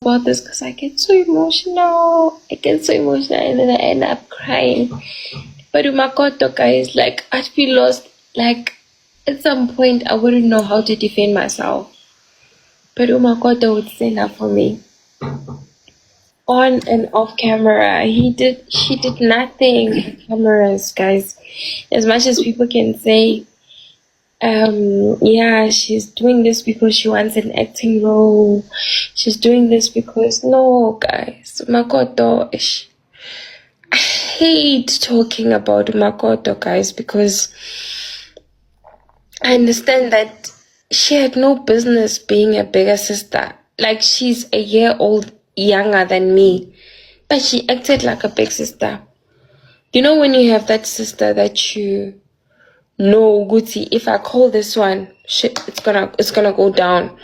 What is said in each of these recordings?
about this because I get so emotional. And then I end up crying. But Umakoto, guys, like, I'd be lost. Like, at some point, I wouldn't know how to defend myself. But Umakoto would stand up for me. On and off camera. She did nothing for cameras, guys. As much as people can say, yeah, she's doing this because she wants an acting role. She's doing this because no, guys, Makoto. I hate talking about Makoto, guys, because I understand that she had no business being a bigger sister. Like, she's a year old younger than me, but she acted like a big sister. You know when you have that sister that you know, Guti, if I call this one, shit, it's gonna go down.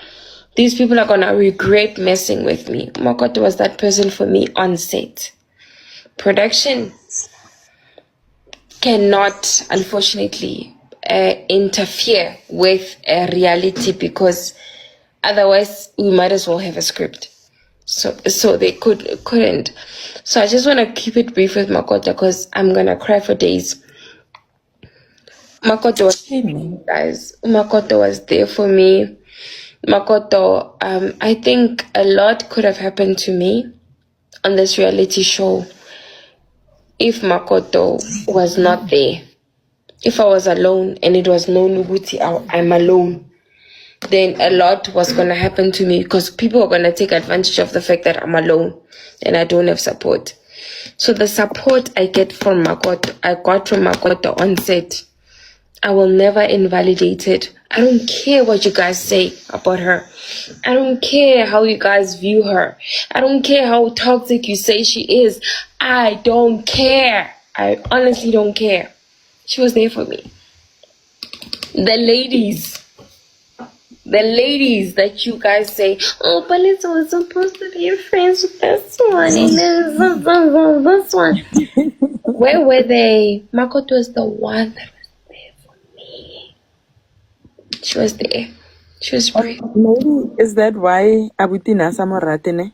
These people are gonna regret messing with me. Makoto was that person for me on set. Production cannot, unfortunately, interfere with a reality because otherwise we might as well have a script. So they couldn't. So I just want to keep it brief with Makoto because I'm gonna cry for days. Makoto was guys. Makoto was there for me. Makoto, I think a lot could have happened to me on this reality show if Makoto was not there. If I was alone and it was no Nuguti, I'm alone, then a lot was going to happen to me because people are going to take advantage of the fact that I'm alone and I don't have support. So the support I got from Makoto on set, I will never invalidate it. I don't care what you guys say about her. I don't care how you guys view her. I don't care how toxic you say she is. I don't care. I honestly don't care. She was there for me. The ladies that you guys say, oh, Palito was supposed to be friends with this one and this one. Where were they? Makoto was the one that was there for me. She was there. She was brave. Maybe is that why Abuti Nasa Moratene?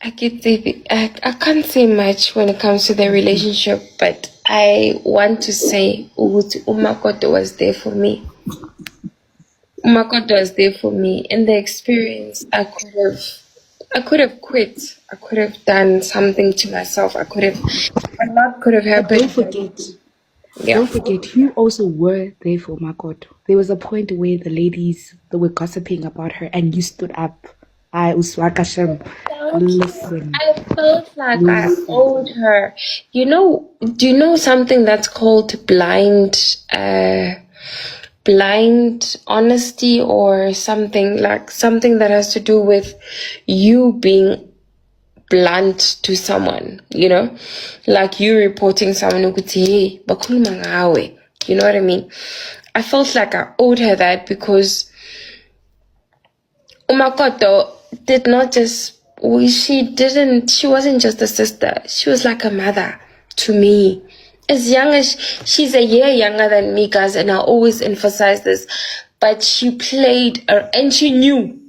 I can't say much when it comes to the relationship, but I want to say Umakoto was there for me. Umakoto was there for me. In the experience, I could have quit. I could have done something to myself. A lot could have happened. Don't forget, you also were there for Makoto. There was a point where the ladies that were gossiping about her and you stood up. Listen. I felt like I owed her. Do you know something that's called blind honesty, or something that has to do with you being blunt to someone, like you reporting someone who could say, hey, bakhuluma ngawe. You know what I mean? I felt like I owed her that because Umakoto did not just, she wasn't just a sister. She was like a mother to me. As young as, she's a year younger than me, guys, and I always emphasize this, but she played, and she knew.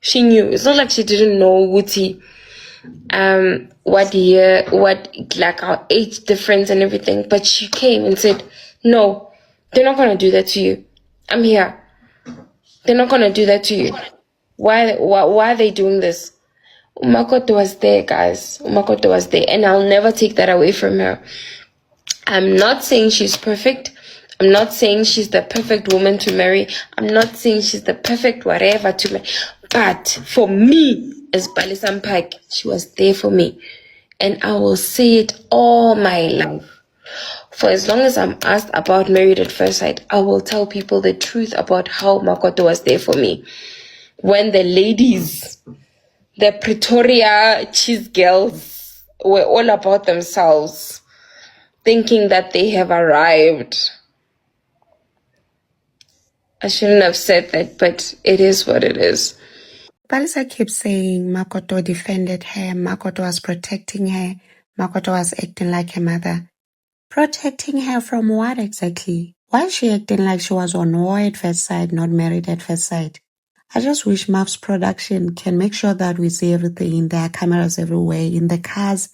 It's not like she didn't know Wuti, like our age difference and everything, but she came and said, no, they're not going to do that to you. I'm here. They're not going to do that to you. Why are they doing this? Umakoto was there, guys. Umakoto was there, and I'll never take that away from her. I'm not saying she's perfect. I'm not saying she's the perfect woman to marry. I'm not saying she's the perfect whatever to marry. But for me, as Balisam Pike, she was there for me. And I will say it all my life. For as long as I'm asked about Married at First Sight, I will tell people the truth about how Makoto was there for me. When the ladies, the Pretoria cheese girls, were all about themselves, thinking that they have arrived. I shouldn't have said that, but it is what it is. Palisa keeps saying Makoto defended her, Makoto was protecting her, Makoto was acting like her mother. Protecting her from what exactly? Why is she acting like she was on War at First Sight, not Married at First Sight? I just wish Mavs production can make sure that we see everything. There are cameras everywhere, in the cars,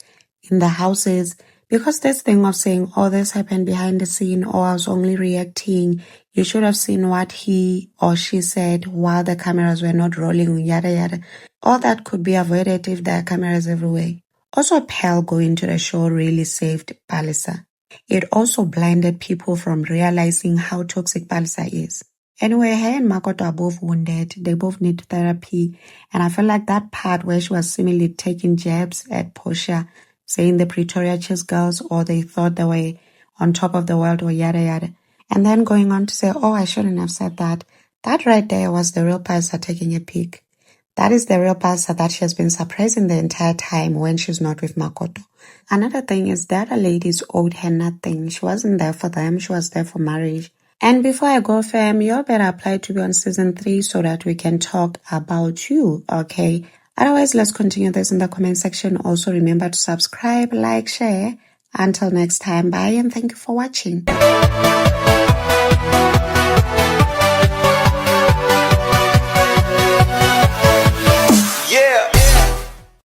in the houses. Because this thing of saying, oh, this happened behind the scene, or I was only reacting, you should have seen what he or she said while the cameras were not rolling, yada yada. All that could be avoided if there are cameras everywhere. Also, Pearl going to the show really saved Palisa. It also blinded people from realizing how toxic Palisa is. Anyway, her and Makoto are both wounded. They both need therapy. And I feel like that part where she was seemingly taking jabs at Portia, saying the Pretoria Chess girls, or they thought they were on top of the world, or yada yada. And then going on to say, oh, I shouldn't have said that. That right there was the real Palisa taking a peek. That is the real Palisa that she has been suppressing the entire time when she's not with Makoto. Another thing is the other ladies owed her nothing. She wasn't there for them. She was there for marriage. And before I go, fam, you all better apply to be on season 3 so that we can talk about you, okay? Otherwise, let's continue this in the comment section. Also, remember to subscribe, like, share. Until next time, bye and thank you for watching.